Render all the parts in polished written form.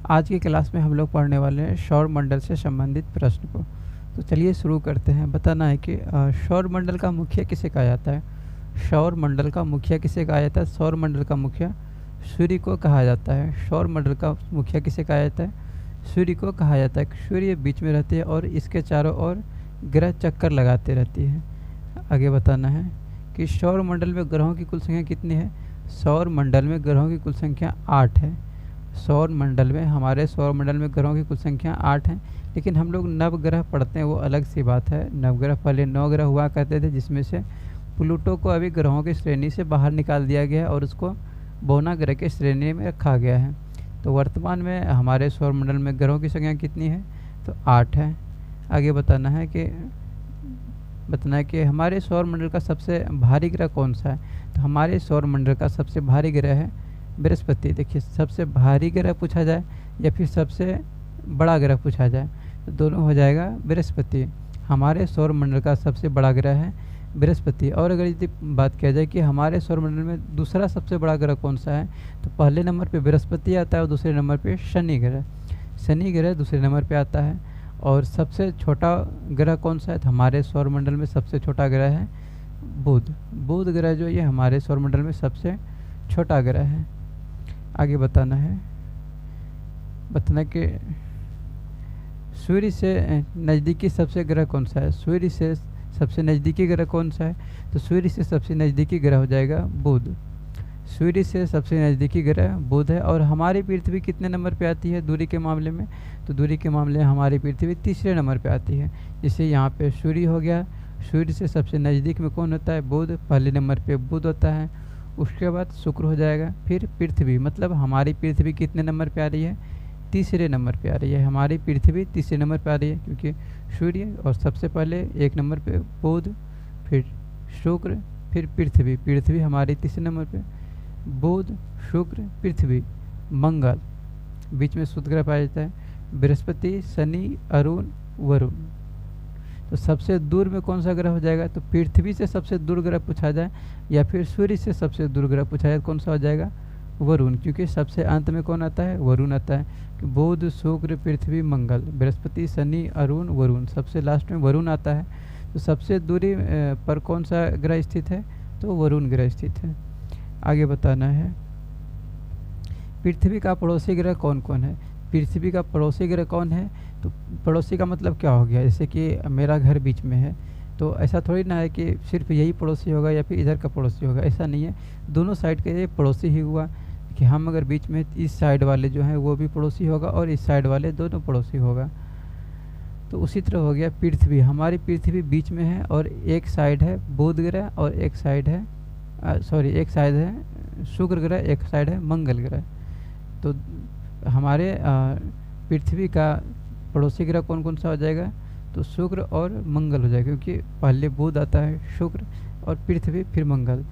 आज की क्लास में हम लोग पढ़ने वाले हैं सौरमंडल से संबंधित प्रश्न को। तो चलिए शुरू करते हैं। बताना है कि सौरमंडल का मुखिया किसे कहा जाता है। सौरमंडल का मुखिया किसे कहा जाता है। सौरमंडल का मुखिया सूर्य को कहा जाता है। सौरमंडल का मुखिया किसे कहा जाता है। सूर्य को कहा जाता है। सूर्य बीच में रहते हैं और इसके चारों ओर ग्रह चक्कर लगाते रहती है। आगे बताना है कि सौरमंडल में ग्रहों की कुल संख्या कितनी है। सौरमंडल में ग्रहों की कुल संख्या 8 है। हमारे सौरमंडल में ग्रहों की कुल संख्या 8 है। लेकिन हम लोग नवग्रह पढ़ते हैं, वो अलग सी बात है। नवग्रह पहले 9 ग्रह हुआ करते थे, जिसमें से प्लूटो को अभी ग्रहों की श्रेणी से बाहर निकाल दिया गया है और उसको बौना ग्रह की श्रेणी में रखा गया है। तो वर्तमान में हमारे सौरमंडल में ग्रहों की संख्या कितनी है, तो 8 है। आगे बताना है कि हमारे सौरमंडल का सबसे भारी ग्रह कौन सा है। तो हमारे सौरमंडल का सबसे भारी ग्रह है बृहस्पति। देखिए, सबसे भारी ग्रह पूछा जाए या फिर सबसे बड़ा ग्रह पूछा जाए तो दोनों हो जाएगा बृहस्पति। हमारे सौरमंडल का सबसे बड़ा ग्रह है बृहस्पति। और अगर यदि बात किया जाए कि हमारे सौरमंडल में दूसरा सबसे बड़ा ग्रह कौन सा है, तो पहले नंबर पे बृहस्पति आता है और दूसरे नंबर पे शनि ग्रह दूसरे नंबर पे आता है। और सबसे छोटा ग्रह कौन सा है, तो हमारे सौरमंडल में सबसे छोटा ग्रह है बुध ग्रह, जो ये हमारे सौरमंडल में सबसे छोटा ग्रह है। आगे बताना कि सूर्य से नज़दीकी सबसे ग्रह कौन सा है। सूर्य से सबसे नज़दीकी ग्रह कौन सा है, तो सूर्य से सबसे नज़दीकी ग्रह हो जाएगा बुध। सूर्य से सबसे नज़दीकी ग्रह बुध है। और हमारी पृथ्वी कितने नंबर पे आती है दूरी के मामले में, तो दूरी के मामले में हमारी पृथ्वी तीसरे नंबर पे आती है। जैसे यहाँ पे सूर्य हो गया, सूर्य से सबसे नज़दीक में कौन होता है, बुध। पहले नंबर पे बुध होता है, उसके बाद शुक्र हो जाएगा, फिर पृथ्वी। मतलब हमारी पृथ्वी कितने नंबर पे आ रही है, तीसरे नंबर पे आ रही है। हमारी पृथ्वी तीसरे नंबर पे आ रही है, क्योंकि सूर्य और सबसे पहले एक नंबर पे बुध, फिर शुक्र, फिर पृथ्वी हमारी तीसरे नंबर पे। बुध, शुक्र, पृथ्वी, मंगल, बीच में शुक्र ग्रह पाया जाता है, बृहस्पति, शनि, अरुण, वरुण। तो सबसे दूर में कौन सा ग्रह हो जाएगा, तो पृथ्वी से सबसे दूर ग्रह पूछा जाए या फिर सूर्य से सबसे दूर ग्रह पूछा जाए, कौन सा हो जाएगा, वरुण। क्योंकि सबसे अंत में कौन आता है, वरुण आता है। बुध, शुक्र, पृथ्वी, मंगल, बृहस्पति, शनि, अरुण, वरुण, सबसे लास्ट में वरुण आता है। तो सबसे दूरी पर कौन सा ग्रह स्थित है, तो वरुण ग्रह स्थित है। आगे बताना है, पृथ्वी का पड़ोसी ग्रह कौन कौन है। पृथ्वी का पड़ोसी ग्रह कौन है, तो पड़ोसी का मतलब क्या हो गया, जैसे कि मेरा घर बीच में है, तो ऐसा थोड़ी ना है कि सिर्फ यही पड़ोसी होगा या फिर इधर का पड़ोसी होगा, ऐसा नहीं है। दोनों साइड के ये पड़ोसी ही हुआ कि हम अगर बीच में, इस साइड वाले जो हैं वो भी पड़ोसी होगा और इस साइड वाले दोनों पड़ोसी होगा। तो उसी तरह हो गया पृथ्वी। हमारी पृथ्वी बीच में है और एक साइड है बुध ग्रह और एक साइड है शुक्र ग्रह, एक साइड है मंगल ग्रह। तो हमारे पृथ्वी का पड़ोसी ग्रह कौन कौन सा हो जाएगा, तो शुक्र और मंगल हो जाएगा, क्योंकि पहले बुध आता है, शुक्र और पृथ्वी, फिर मंगल।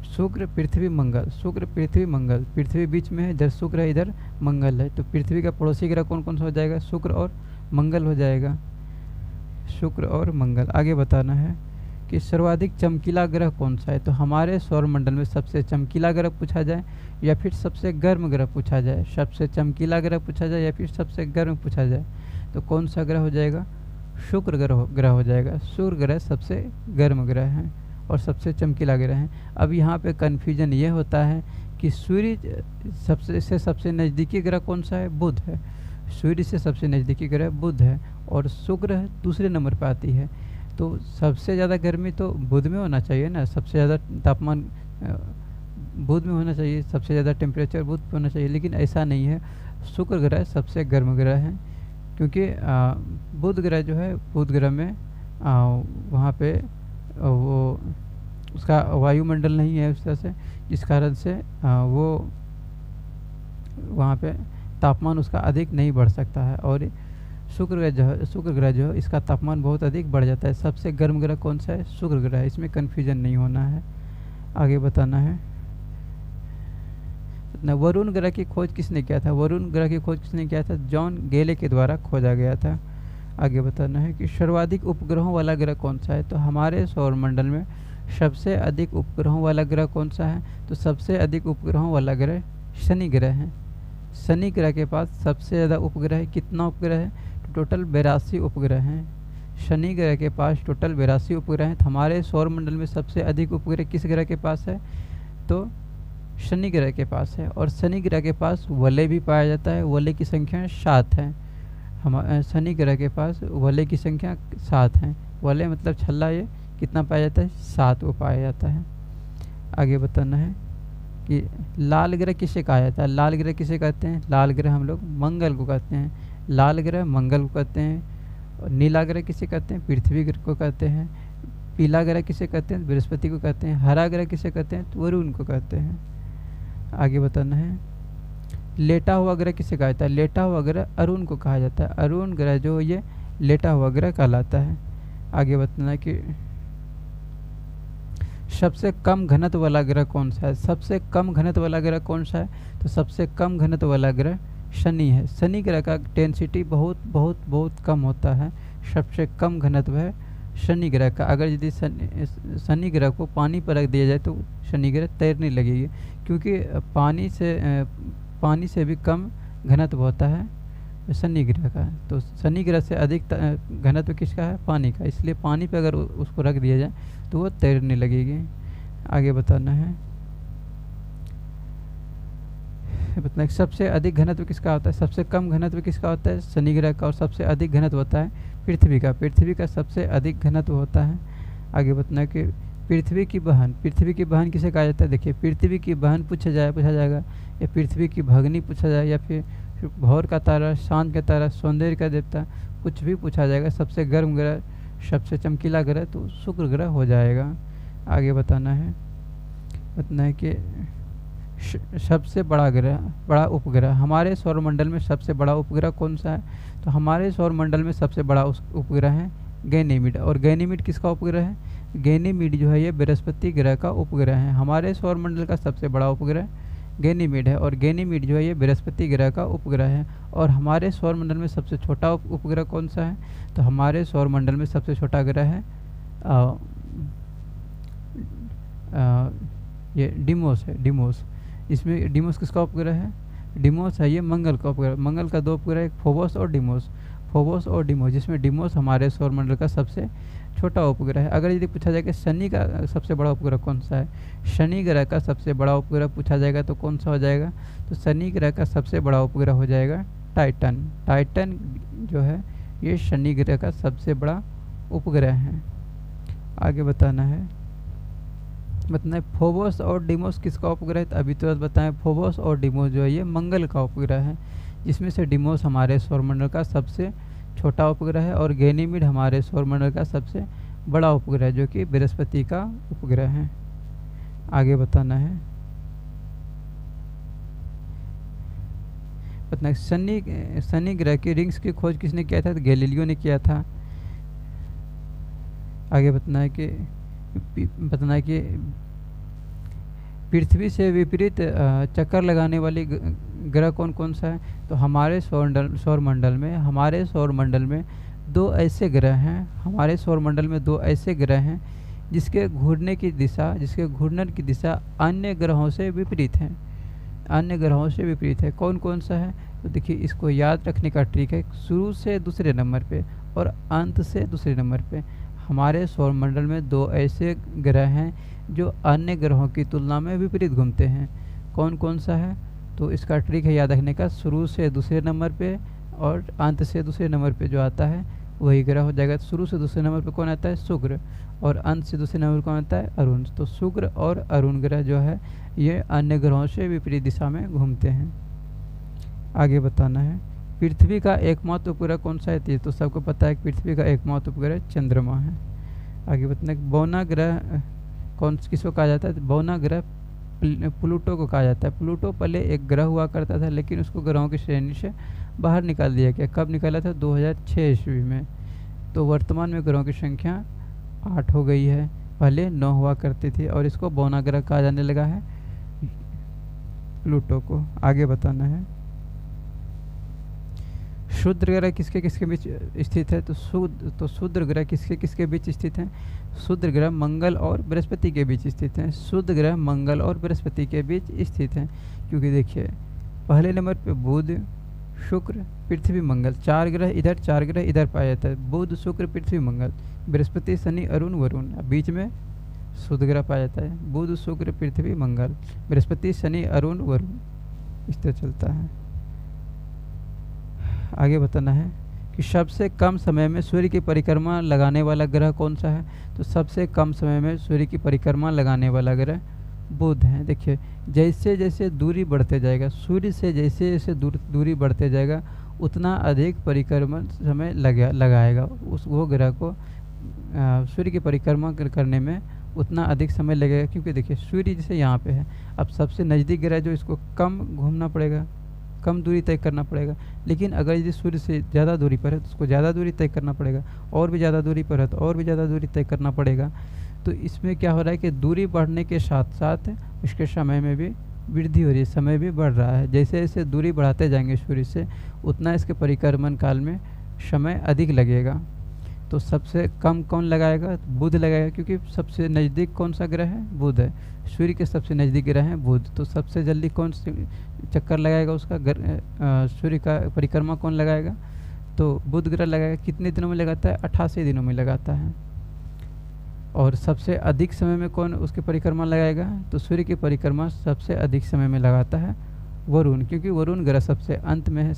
शुक्र, पृथ्वी, मंगल, शुक्र, पृथ्वी, मंगल। पृथ्वी बीच में है, इधर शुक्र है, इधर मंगल है। तो पृथ्वी का पड़ोसी ग्रह कौन कौन सा हो जाएगा, शुक्र और मंगल हो जाएगा, शुक्र और मंगल। आगे बताना है कि सर्वाधिक चमकीला ग्रह कौन सा है। तो हमारे सौरमंडल में सबसे चमकीला ग्रह पूछा जाए या फिर सबसे गर्म ग्रह पूछा जाए, सबसे चमकीला ग्रह पूछा जाए या फिर सबसे गर्म पूछा जाए, तो कौन सा ग्रह हो जाएगा, शुक्र ग्रह हो जाएगा। सूर्य ग्रह सबसे गर्म ग्रह है और सबसे चमकीला ग्रह है। अब यहाँ पे कन्फ्यूजन ये होता है कि सूर्य सबसे नज़दीकी ग्रह कौन सा है, बुध है। सूर्य से सबसे नज़दीकी ग्रह बुध है और शुक्र दूसरे नंबर पर आती है। तो सबसे ज़्यादा गर्मी तो बुध में होना चाहिए ना, सबसे ज़्यादा तापमान बुध में होना चाहिए, सबसे ज़्यादा टेम्परेचर बुध पे होना चाहिए, लेकिन ऐसा नहीं है। शुक्र ग्रह सबसे गर्म ग्रह है, क्योंकि बुध ग्रह जो है, बुध ग्रह में वहाँ पे वो उसका वायुमंडल नहीं है उस तरह से, जिस कारण से वो वहाँ पे तापमान उसका अधिक नहीं बढ़ सकता है। और शुक्र ग्रह जो है इसका तापमान बहुत अधिक बढ़ जाता है। सबसे गर्म ग्रह कौन सा है, शुक्र ग्रह है। इसमें कन्फ्यूजन नहीं होना है। आगे बताना है, वरुण ग्रह की खोज किसने किया था। वरुण ग्रह की खोज किसने किया था, जॉन गैले के द्वारा खोजा गया था। आगे बताना है कि सर्वाधिक उपग्रहों वाला ग्रह कौन सा है। तो हमारे सौरमंडल में सबसे अधिक उपग्रहों वाला ग्रह कौन सा है, तो सबसे अधिक उपग्रहों वाला ग्रह शनि ग्रह है। शनि ग्रह के पास सबसे ज़्यादा उपग्रह है। कितना उपग्रह है? तो टोटल 82 उपग्रह हैं। शनि ग्रह के पास टोटल 82 उपग्रह हैं। तो हमारे सौर मंडल में सबसे अधिक उपग्रह किस ग्रह के पास है? तो शनि ग्रह के पास है। और शनि ग्रह के पास वलय भी पाया जाता है। वलय की संख्या 7 है। हम शनि ग्रह के पास वलय की संख्या 7 है। वलय मतलब छल्ला, ये कितना पाया जाता है? 7 वो पाया जाता है। आगे बताना है कि लाल ग्रह किसे कहा जाता है? लाल ग्रह किसे कहते हैं? लाल ग्रह हम लोग मंगल को कहते हैं। लाल ग्रह मंगल को कहते हैं। और नीला ग्रह किसे कहते हैं? पृथ्वी ग्रह को कहते हैं। पीला ग्रह किसे कहते हैं? बृहस्पति को कहते हैं। हरा ग्रह किसे कहते हैं? तो वरुण को कहते हैं। आगे बताना है लेटा हुआ ग्रह किसे कहा जाता है? लेटा हुआ ग्रह अरुण को कहा जाता है। अरुण ग्रह जो ये लेटा हुआ ग्रह कहलाता है। आगे बताना है कि सबसे कम घनत्व वाला ग्रह कौन सा है? सबसे कम घनत्व वाला ग्रह कौन सा है? तो सबसे कम घनत्व वाला ग्रह शनि है। शनि ग्रह का डेंसिटी बहुत बहुत बहुत कम होता है। सबसे कम घनत्व है शनि ग्रह का। अगर यदि शनि ग्रह को पानी पर रख दिया जाए तो शनि ग्रह तैरने लगेगी, क्योंकि पानी से भी कम घनत्व होता है शनि ग्रह का। तो शनि ग्रह से अधिक घनत्व किसका है? पानी का। इसलिए पानी पे अगर उसको रख दिया जाए तो वो तैरने लगेगी। आगे बताना है सबसे अधिक घनत्व किसका होता है? सबसे कम घनत्व किसका होता है? शनि ग्रह का। और सबसे अधिक घनत्व होता है पृथ्वी का। पृथ्वी का सबसे अधिक घनत्व होता है। आगे बताना है कि पृथ्वी की बहन किसे कहा जाता है? देखिए, पृथ्वी की बहन पूछा जाएगा, या पृथ्वी की भगनी पूछा जाए, या फिर भोर का तारा, शांत का तारा, सौंदर्य का देवता, कुछ भी पूछा जाएगा। सबसे गर्म ग्रह, सबसे चमकीला ग्रह तो शुक्र ग्रह हो जाएगा। आगे बताना है कि सबसे बड़ा उपग्रह हमारे सौरमंडल में सबसे बड़ा उपग्रह कौन सा है? तो हमारे सौरमंडल में सबसे बड़ा उपग्रह है गैनीमीड। और गैनीमीड किसका उपग्रह है? गैनीमीड जो है ये बृहस्पति ग्रह का उपग्रह है। हमारे सौरमंडल का सबसे बड़ा उपग्रह गैनीमीड है। और गैनीमीड जो है ये बृहस्पति ग्रह का उपग्रह है। और हमारे सौरमंडल में सबसे छोटा उपग्रह कौन सा है? तो हमारे सौरमंडल में सबसे छोटा ग्रह है ये डिमोस है। डिमोस, इसमें डिमोस किसका उपग्रह है? डिमोस है ये मंगल का उपग्रह। मंगल का 2 उपग्रह, एक फोबोस और डिमोस। फोबोस और डिमोस, जिसमें डिमोस हमारे सौरमंडल का सबसे छोटा उपग्रह है। अगर यदि पूछा जाए कि शनि का सबसे बड़ा उपग्रह कौन सा है? शनि ग्रह का सबसे बड़ा उपग्रह पूछा जाएगा तो कौन सा हो जाएगा? तो शनि ग्रह का सबसे बड़ा उपग्रह हो जाएगा टाइटन। टाइटन जो है ये शनि ग्रह का सबसे बड़ा उपग्रह है। आगे बताना है फोबोस और डिमोस किसका उपग्रह है? तो अभी तो बताएं, फोबोस और डिमोस जो है ये मंगल का उपग्रह है, जिसमें से डिमोस हमारे सौरमंडल का सबसे छोटा उपग्रह है। और गैनीमीड हमारे सौरमंडल का सबसे बड़ा उपग्रह है, जो कि बृहस्पति का उपग्रह है। आगे बताना है शनि ग्रह की रिंग्स की खोज किसने किया था? तो गैलीलियो ने किया था। आगे बताना है कि पृथ्वी से विपरीत चक्कर लगाने वाली ग्रह कौन कौन सा है? तो हमारे सौरमंडल में 2 ऐसे ग्रह हैं। हमारे सौरमंडल में 2 ऐसे ग्रह हैं जिसके घूर्णन की दिशा अन्य ग्रहों से विपरीत है। कौन कौन सा है? तो देखिए, इसको याद रखने का ट्रिक है, शुरू से दूसरे नंबर पे और अंत से दूसरे नंबर पे हमारे सौरमंडल में 2 ऐसे ग्रह हैं जो अन्य ग्रहों की तुलना में विपरीत घूमते हैं। कौन कौन सा है? तो इसका ट्रिक है याद रखने का, शुरू से दूसरे नंबर पे और अंत से दूसरे नंबर पे जो आता है वही ग्रह हो जाएगा। तो शुरू से दूसरे नंबर पे कौन आता है? शुक्र। और अंत से दूसरे नंबर पर कौन आता है? अरुण। तो शुक्र और अरुण ग्रह जो है ये अन्य ग्रहों से विपरीत दिशा में घूमते हैं। आगे बताना है पृथ्वी का एकमात्र उपग्रह कौन सा है? तो सबको पता है कि पृथ्वी का एकमात्र उपग्रह चंद्रमा है। आगे बताना है बौना ग्रह किसको कहा जाता है? तो बौना ग्रह प्लूटो को कहा जाता है। प्लूटो पहले एक ग्रह हुआ करता था, लेकिन उसको ग्रहों की श्रेणी से बाहर निकाल दिया गया। कब निकाला था? 2006 ईस्वी में। तो वर्तमान में ग्रहों की संख्या 8 हो गई है, पहले 9 हुआ करती थी, और इसको बौना ग्रह कहा जाने लगा है प्लूटो को। आगे बताना है शूद्र ग्रह किसके किसके बीच स्थित है? तो शूद्र ग्रह किसके किसके बीच स्थित है? शूद्र ग्रह मंगल और बृहस्पति के बीच स्थित है। शूद्र ग्रह मंगल और बृहस्पति के बीच स्थित है, क्योंकि देखिए पहले नंबर पे बुध, शुक्र, पृथ्वी, मंगल, 4 ग्रह इधर, 4 ग्रह इधर पाया जाता है। बुध, शुक्र, पृथ्वी, मंगल, बृहस्पति, शनि, अरुण, वरुण। बीच में शुद्ध ग्रह पाया जाता है। बुध, शुक्र, पृथ्वी, मंगल, बृहस्पति, शनि, अरुण, वरुण। इस तरह चलता है। आगे बताना है कि सबसे कम समय में सूर्य की परिक्रमा लगाने वाला ग्रह कौन सा है। तो सबसे कम समय में सूर्य की परिक्रमा लगाने वाला ग्रह बुध है। देखिए जैसे जैसे दूरी बढ़ते जाएगा, सूर्य से जैसे जैसे दूरी बढ़ते जाएगा, उतना अधिक परिक्रमण समय लगाएगा उस वो ग्रह को। सूर्य की परिक्रमा करने में उतना अधिक समय लगेगा, क्योंकि देखिए सूर्य जैसे यहाँ पे है, अब सबसे नज़दीक ग्रह जो, इसको कम घूमना पड़ेगा, कम दूरी तय करना पड़ेगा। लेकिन अगर यदि सूर्य से ज़्यादा दूरी पर है तो उसको ज़्यादा दूरी तय करना पड़ेगा, और भी ज़्यादा दूरी पर है तो और भी ज़्यादा दूरी तय करना पड़ेगा। तो इसमें क्या हो रहा है कि दूरी बढ़ने के साथ साथ इसके समय में भी वृद्धि हो रही है, समय भी बढ़ रहा है। जैसे जैसे दूरी बढ़ाते जाएंगे सूर्य से, उतना इसके परिक्रमण काल में समय अधिक लगेगा। तो सबसे कम कौन लगाएगा? बुध लगाएगा, क्योंकि सबसे नज़दीक कौन सा ग्रह है? बुध है। सूर्य के सबसे नज़दीक ग्रह है बुध, तो सबसे जल्दी कौन चक्कर लगाएगा उसका? सूर्य का परिक्रमा कौन लगाएगा? तो बुध ग्रह लगाएगा। कितने दिनों में लगाता है? 88 दिनों में लगाता है। और सबसे अधिक समय में कौन उसकी परिक्रमा लगाएगा? तो सूर्य की परिक्रमा सबसे अधिक समय में लगाता है वरुण, क्योंकि वरुण ग्रह सबसे अंत में है।